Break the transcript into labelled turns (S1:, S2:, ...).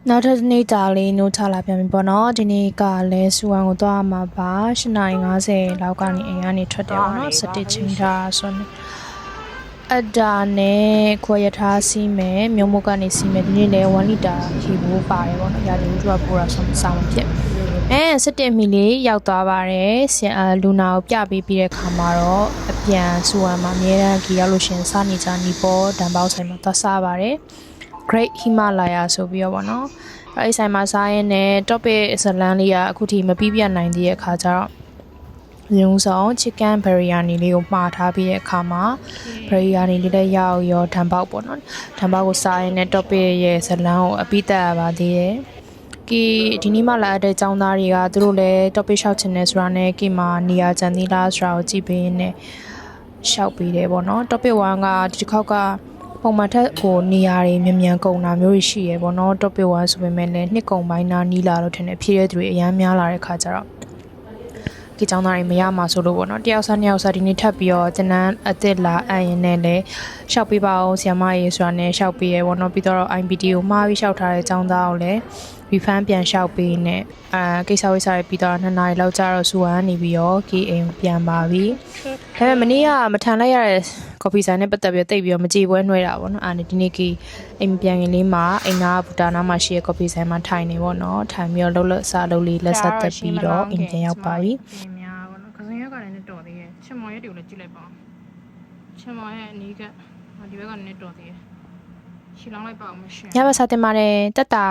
S1: နောက်ထပ်နေ့တာလေးနိုးချလာပြန်ပြီပေါ့နော်ဒီနေ့ကလည်းစူဝမ်ကိုသွားမှာပါ8:50လောက်ကနေအိမ်ကနေထွက်တယ်ပေါ့နော်7ချိန်ထားဆိုတော့အဒါနဲ့ခွဲရထားစီးမယ်မြို့မကနေစီးမယ်ဒီနေ့လည်း1လီတာရေဘူးပါတယ်ပေါ့နော်ရာသီဥတုကပိုတာဆုံးစာမဖြစ်7မီလေးရောက်သွားပါတယ်လူနာကိုပြပေးပြီးတဲ့ခါမှာတော့အပြန်စူဝမ်မှာအများအားကြီးရောက်လို့ရှင်စနေကြနီပေါ်တန်ပေါဆိုင်မှာသွားစားပါတယ် Great Himalaya ဆိုပြီးတော့ဗောနော်အဲ့ဆိုင်မှာစားရင်းနဲ့ topic ဇလန်းလေးကအခုထိမပြီးပြတ်နိုင်သေးတဲ့အခါကျတော့ရုံဆောင် chicken biryani လေးကိုမှာထားပြီးတဲ့အခါမှာ biryani လေးလည်းရောက်ရောဓာန်ပေါက်ပေါ့နော်ဓာန်ပေါက်ကိုစားရင်းနဲ့ topic ရဲ့ဇလန်းကိုအပိတက်ရပါသေးတယ်ဒီနေ့မှလာတဲ့ចောင်းသားတွေကသူတို့လည်း topic ရှောက်ချင်တယ်ဆိုတာနဲ့ကိမှာနေရာကျန်သေးလားဆိုတာကိုကြည့်ပေးရင်းနဲ့ရှောက်ပေးတယ်ပေါ့နော် topic 1ကဒီတစ်ခေါက်ကပုံမှန်ထက်ကိုနေရာတွေမြန်ကုန်တာမျိုးရှိရပေါ့နော် topic 1ဆိုပေမဲ့လည်းနှစ်ကုန်ပိုင်းနာနီးလာတော့ထင်တယ်ဖြည့်ရတဲ့သူတွေအများများလာတဲ့ခါကျတော့ဒီចောင်းသားတွေမရမှာဆိုလို့ပေါ့နော်တယောက်စားနှစ်ယောက်စားဒီနေ့ထပ်ပြီးတော့ကျန်တဲ့အစ်စ်လာအရင်နဲ့လည်းရှောက်ပေးပါအောင်ဆီယမရေးဆိုတာနဲ့ရှောက်ပေးရပေါ့နော်ပြီးတော့ IPD ကိုမှားပြီးရှောက်ထားတဲ့ចောင်းသားကိုလည်း refund ပြန်ရှောက်ပေးနဲ့ကိစ္စဝိစာတွေပြီးတော့2နာရီလောက်ကြာတော့စူဝမ်ကနေပြီးတော့ KA ပြန်ပါပြီဒါပေမဲ့မနေ့ကမထန်လိုက်ရတဲ့ coffee ဆိုင်နဲ့ပတ်သက်ပြီးတိတ်ပြီးတော့မကြည်ပွဲနှွဲတာပေါ့နော်ဒီနေ့အိမ်ပြန်ရင်လေးမှာအိမ်နာဘူတာနာမှာရှိတဲ့ coffee ဆိုင်မှာထိုင်နေပေါ့နော်ထိုင်ပြီးတော့လှုပ်စားလုပ်လေးလက်ဆက်သက်ပြီးတော့အိမ်ပြန်ရောက်ပါပြီများပေါ့နော်ခစင်ရက်ကလည်းတော်သေးရဲ့ချင်မော်ရက်တွေကိုလည်းကြည့်လိုက်ပါဦးချင်မော်ရဲ့အနီးကဒီဘက်ကလည်းတော်သေးရဲ့ရှင်းလောင်းလိုက်ပါအောင်မရှင်ညဘက်စားတင်ပါတယ်တက်တာ